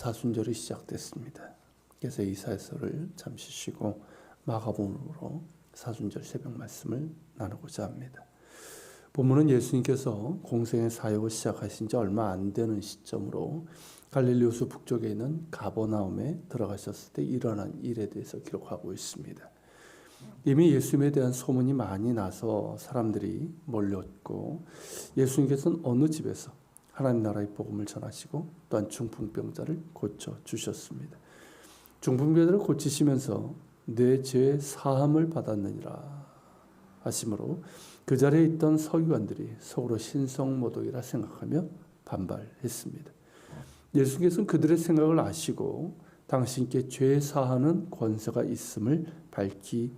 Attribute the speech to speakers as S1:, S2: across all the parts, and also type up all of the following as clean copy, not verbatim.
S1: 사순절이 시작됐습니다. 그래서 이사야서를 잠시 쉬고 마가복음으로 사순절 새벽 말씀을 나누고자 합니다. 본문은 예수님께서 공생의 사역을 시작하신 지 얼마 안 되는 시점으로 갈릴리 호수 북쪽에 있는 가버나움에 들어가셨을 때 일어난 일에 대해서 기록하고 있습니다. 이미 예수님에 대한 소문이 많이 나서 사람들이 몰렸고, 예수님께서는 어느 집에서 하나님 나라의 복음을 전하시고 또한 중풍병자를 고쳐주셨습니다. 중풍병자를 고치시면서 내 죄 사함을 받았느니라 하심으로 그 자리에 있던 서기관들이 속으로 신성모독이라 생각하며 반발했습니다. 예수님께서는 그들의 생각을 아시고 당신께 죄 사하는 권세가 있음을 밝히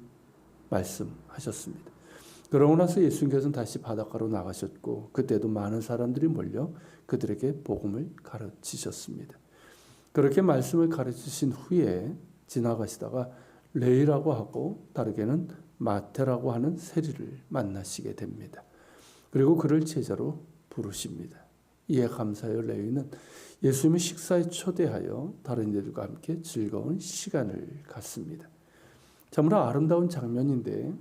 S1: 말씀하셨습니다. 그러고 나서 예수님께서는 다시 바닷가로 나가셨고, 그때도 많은 사람들이 몰려 그들에게 복음을 가르치셨습니다. 그렇게 말씀을 가르치신 후에 지나가시다가 레이라고 하고 다르게는 마태라고 하는 세리를 만나시게 됩니다. 그리고 그를 제자로 부르십니다. 이에 감사하여 레이는 예수님의 식사에 초대하여 다른 이들과 함께 즐거운 시간을 갖습니다. 참으로 아름다운 장면인데,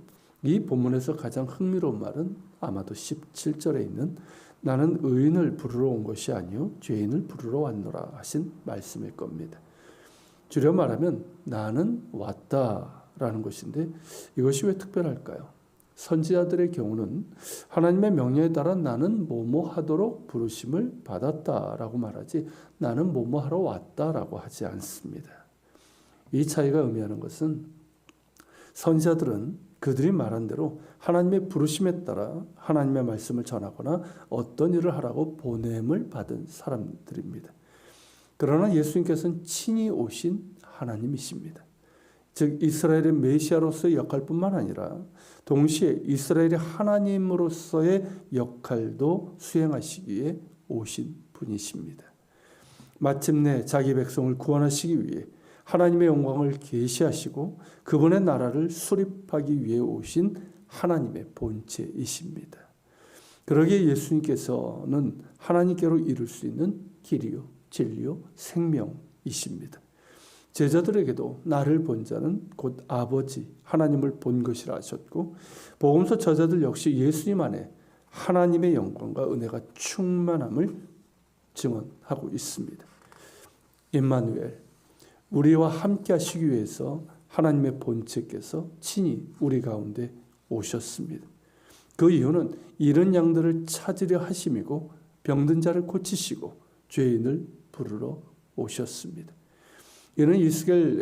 S1: 이 본문에서 가장 흥미로운 말은 아마도 17절에 있는 나는 의인을 부르러 온 것이 아니요 죄인을 부르러 왔노라 하신 말씀일 겁니다. 줄여 말하면 나는 왔다라는 것인데, 이것이 왜 특별할까요? 선지자들의 경우는 하나님의 명령에 따라 나는 뭐뭐 하도록 부르심을 받았다라고 말하지 나는 뭐뭐 하러 왔다라고 하지 않습니다. 이 차이가 의미하는 것은 선지자들은 그들이 말한 대로 하나님의 부르심에 따라 하나님의 말씀을 전하거나 어떤 일을 하라고 보냄을 받은 사람들입니다. 그러나 예수님께서는 친히 오신 하나님이십니다. 즉 이스라엘의 메시아로서의 역할뿐만 아니라 동시에 이스라엘의 하나님으로서의 역할도 수행하시기에 오신 분이십니다. 마침내 자기 백성을 구원하시기 위해 하나님의 영광을 계시하시고 그분의 나라를 수립하기 위해 오신 하나님의 본체이십니다. 그러기에 예수님께서는 하나님께로 이룰 수 있는 길이요 진리요 생명이십니다. 제자들에게도 나를 본 자는 곧 아버지 하나님을 본 것이라 하셨고, 복음서 저자들 역시 예수님 안에 하나님의 영광과 은혜가 충만함을 증언하고 있습니다. 임마누엘, 우리와 함께 하시기 위해서 하나님의 본체께서 친히 우리 가운데 오셨습니다. 그 이유는 잃은 양들을 찾으려 하심이고 병든 자를 고치시고 죄인을 부르러 오셨습니다. 이는 에스겔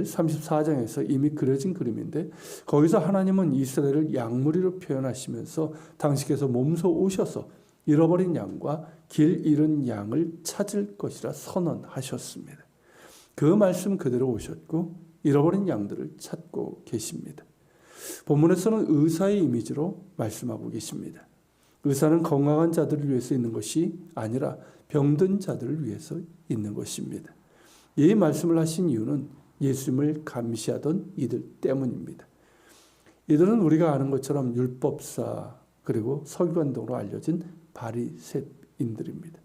S1: 34장에서 이미 그려진 그림인데, 거기서 하나님은 이스라엘을 양무리로 표현하시면서 당신께서 몸소 오셔서 잃어버린 양과 길 잃은 양을 찾을 것이라 선언하셨습니다. 그 말씀 그대로 오셨고 잃어버린 양들을 찾고 계십니다. 본문에서는 의사의 이미지로 말씀하고 계십니다. 의사는 건강한 자들을 위해서 있는 것이 아니라 병든 자들을 위해서 있는 것입니다. 이 말씀을 하신 이유는 예수님을 감시하던 이들 때문입니다. 이들은 우리가 아는 것처럼 율법사 그리고 서기관 등으로 알려진 바리새인들입니다.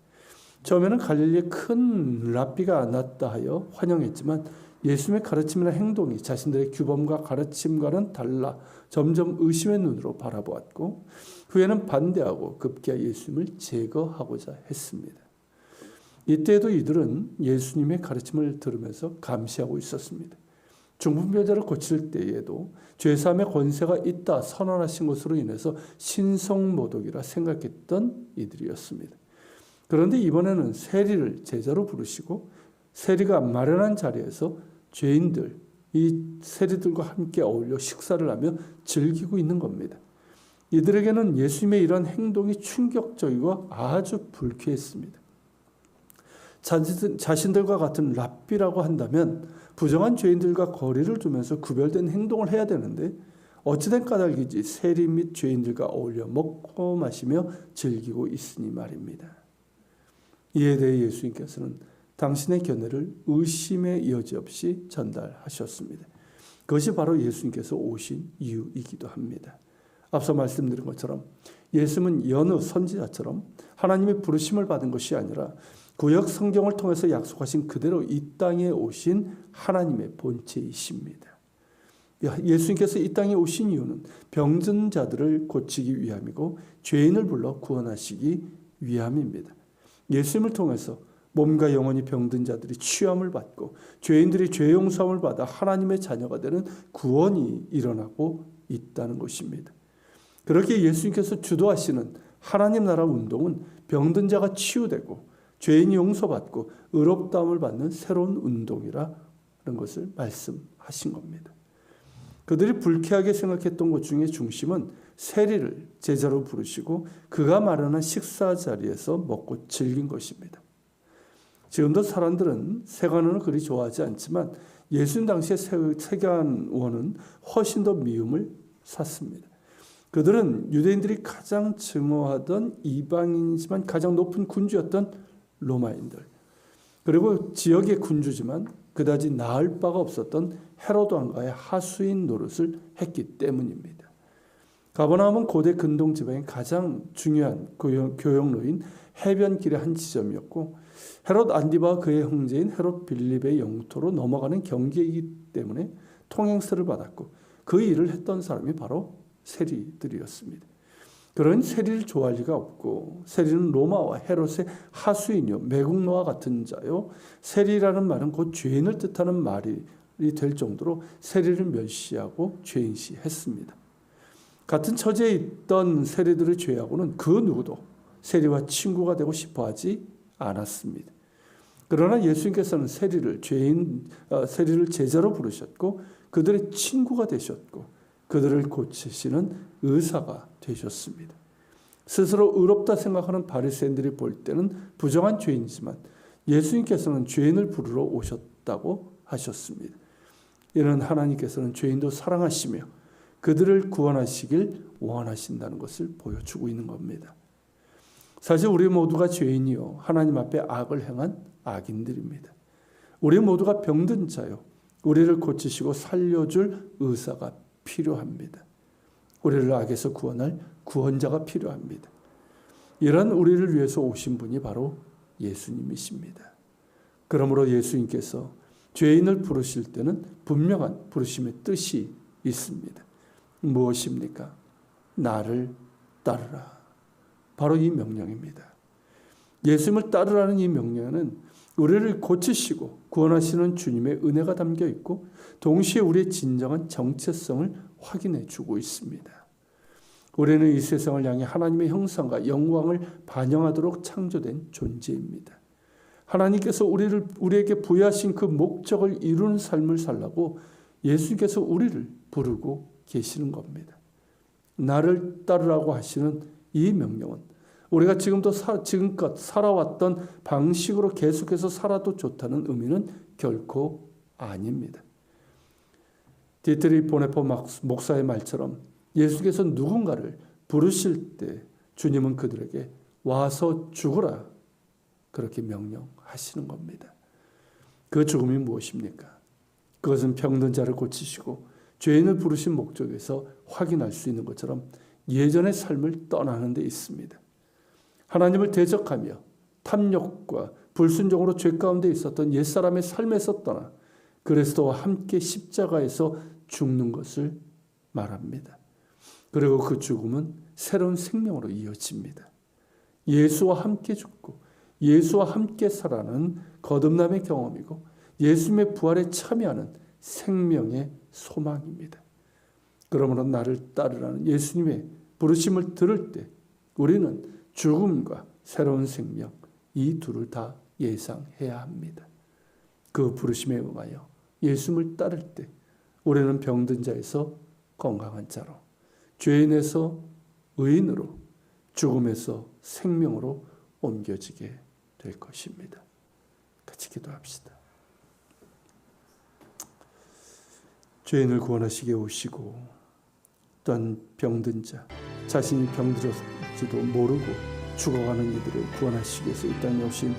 S1: 처음에는 갈릴리에 큰 랍비가 났다 하여 환영했지만 예수님의 가르침이나 행동이 자신들의 규범과 가르침과는 달라 점점 의심의 눈으로 바라보았고, 후에는 반대하고 급기야 예수님을 제거하고자 했습니다. 이때에도 이들은 예수님의 가르침을 들으면서 감시하고 있었습니다. 중풍병자를 고칠 때에도 죄사함의 권세가 있다 선언하신 것으로 인해서 신성모독이라 생각했던 이들이었습니다. 그런데 이번에는 세리를 제자로 부르시고 세리가 마련한 자리에서 죄인들, 이 세리들과 함께 어울려 식사를 하며 즐기고 있는 겁니다. 이들에게는 예수님의 이런 행동이 충격적이고 아주 불쾌했습니다. 자신들과 같은 랍비라고 한다면 부정한 죄인들과 거리를 두면서 구별된 행동을 해야 되는데, 어찌된 까닭인지 세리 및 죄인들과 어울려 먹고 마시며 즐기고 있으니 말입니다. 이에 대해 예수님께서는 당신의 견해를 의심의 여지 없이 전달하셨습니다. 그것이 바로 예수님께서 오신 이유이기도 합니다. 앞서 말씀드린 것처럼 예수님은 여느 선지자처럼 하나님의 부르심을 받은 것이 아니라 구약 성경을 통해서 약속하신 그대로 이 땅에 오신 하나님의 본체이십니다. 예수님께서 이 땅에 오신 이유는 병든 자들을 고치기 위함이고 죄인을 불러 구원하시기 위함입니다. 예수님을 통해서 몸과 영혼이 병든 자들이 취함을 받고 죄인들이 죄 용서함을 받아 하나님의 자녀가 되는 구원이 일어나고 있다는 것입니다. 그렇게 예수님께서 주도하시는 하나님 나라 운동은 병든 자가 치유되고 죄인이 용서받고 의롭다함을 받는 새로운 운동이라는 것을 말씀하신 겁니다. 그들이 불쾌하게 생각했던 것 중에 중심은 세리를 제자로 부르시고 그가 마련한 식사 자리에서 먹고 즐긴 것입니다. 지금도 사람들은 세관원을 그리 좋아하지 않지만 예수님 당시의 세관원은 훨씬 더 미움을 샀습니다. 그들은 유대인들이 가장 증오하던 이방인이지만 가장 높은 군주였던 로마인들, 그리고 지역의 군주지만 그다지 나을 바가 없었던 헤로드 왕가의 하수인 노릇을 했기 때문입니다. 가버나움은 고대 근동 지방의 가장 중요한 교역로인 해변길의 한 지점이었고 헤롯 안디바와 그의 형제인 헤롯 빌립의 영토로 넘어가는 경계이기 때문에 통행세를 받았고 그 일을 했던 사람이 바로 세리들이었습니다. 그런 세리를 좋아할 리가 없고 세리는 로마와 헤롯의 하수인이요 매국노와 같은 자요. 세리라는 말은 곧 죄인을 뜻하는 말이 될 정도로 세리를 멸시하고 죄인시했습니다. 같은 처지에 있던 세리들의 죄하고는 그 누구도 세리와 친구가 되고 싶어하지 않았습니다. 그러나 예수님께서는 세리를 제자로 부르셨고 그들의 친구가 되셨고 그들을 고치시는 의사가 되셨습니다. 스스로 의롭다 생각하는 바리새인들이 볼 때는 부정한 죄인이지만 예수님께서는 죄인을 부르러 오셨다고 하셨습니다. 이는 하나님께서는 죄인도 사랑하시며 그들을 구원하시길 원하신다는 것을 보여주고 있는 겁니다. 사실 우리 모두가 죄인이요 하나님 앞에 악을 행한 악인들입니다. 우리 모두가 병든 자요 우리를 고치시고 살려줄 의사가 필요합니다. 우리를 악에서 구원할 구원자가 필요합니다. 이런 우리를 위해서 오신 분이 바로 예수님이십니다. 그러므로 예수님께서 죄인을 부르실 때는 분명한 부르심의 뜻이 있습니다. 무엇입니까? 나를 따르라. 바로 이 명령입니다. 예수님을 따르라는 이 명령은 우리를 고치시고 구원하시는 주님의 은혜가 담겨 있고 동시에 우리의 진정한 정체성을 확인해 주고 있습니다. 우리는 이 세상을 향해 하나님의 형상과 영광을 반영하도록 창조된 존재입니다. 하나님께서 우리에게 부여하신 그 목적을 이루는 삶을 살라고 예수님께서 우리를 부르고 계시는 겁니다. 나를 따르라고 하시는 이 명령은 우리가 지금껏 살아왔던 방식으로 계속해서 살아도 좋다는 의미는 결코 아닙니다. 디트리 보네포 목사의 말처럼 예수께서 누군가를 부르실 때 주님은 그들에게 와서 죽으라 그렇게 명령하시는 겁니다. 그 죽음이 무엇입니까? 그것은 병든 자를 고치시고 죄인을 부르신 목적에서 확인할 수 있는 것처럼 예전의 삶을 떠나는 데 있습니다. 하나님을 대적하며 탐욕과 불순종으로 죄 가운데 있었던 옛사람의 삶에서 떠나 그리스도와 함께 십자가에서 죽는 것을 말합니다. 그리고 그 죽음은 새로운 생명으로 이어집니다. 예수와 함께 죽고 예수와 함께 살아가는 거듭남의 경험이고 예수님의 부활에 참여하는 생명의 소망입니다. 그러므로 나를 따르라는 예수님의 부르심을 들을 때 우리는 죽음과 새로운 생명 이 둘을 다 예상해야 합니다. 그 부르심에 응하여 예수님을 따를 때 우리는 병든 자에서 건강한 자로, 죄인에서 의인으로, 죽음에서 생명으로 옮겨지게 될 것입니다. 같이 기도합시다. 죄인을 구원하시게 오시고 또한 병든 자, 자신이 병들었지도 모르고 죽어가는 이들을 구원하시기 위해서 이 땅에 오신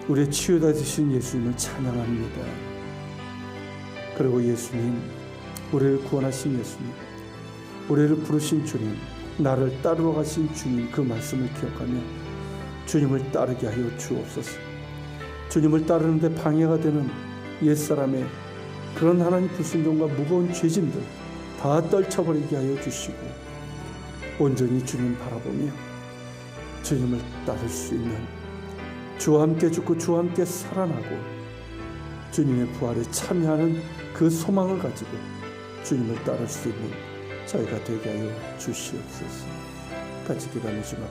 S1: 우리의 치유다 되신 예수님을 찬양합니다. 그리고 예수님, 우리를 구원하신 예수님, 우리를 부르신 주님, 나를 따르러 가신 주님 그 말씀을 기억하며 주님을 따르게 하여 주옵소서. 주님을 따르는데 방해가 되는 옛사람의 그런 하나님 불순종과 무거운 죄짐들 다 떨쳐버리게 하여 주시고 온전히 주님 바라보며 주님을 따를 수 있는 주와 함께 죽고 주와 함께 살아나고 주님의 부활에 참여하는 그 소망을 가지고 주님을 따를 수 있는 저희가 되게 하여 주시옵소서. 같이 기도하며 주님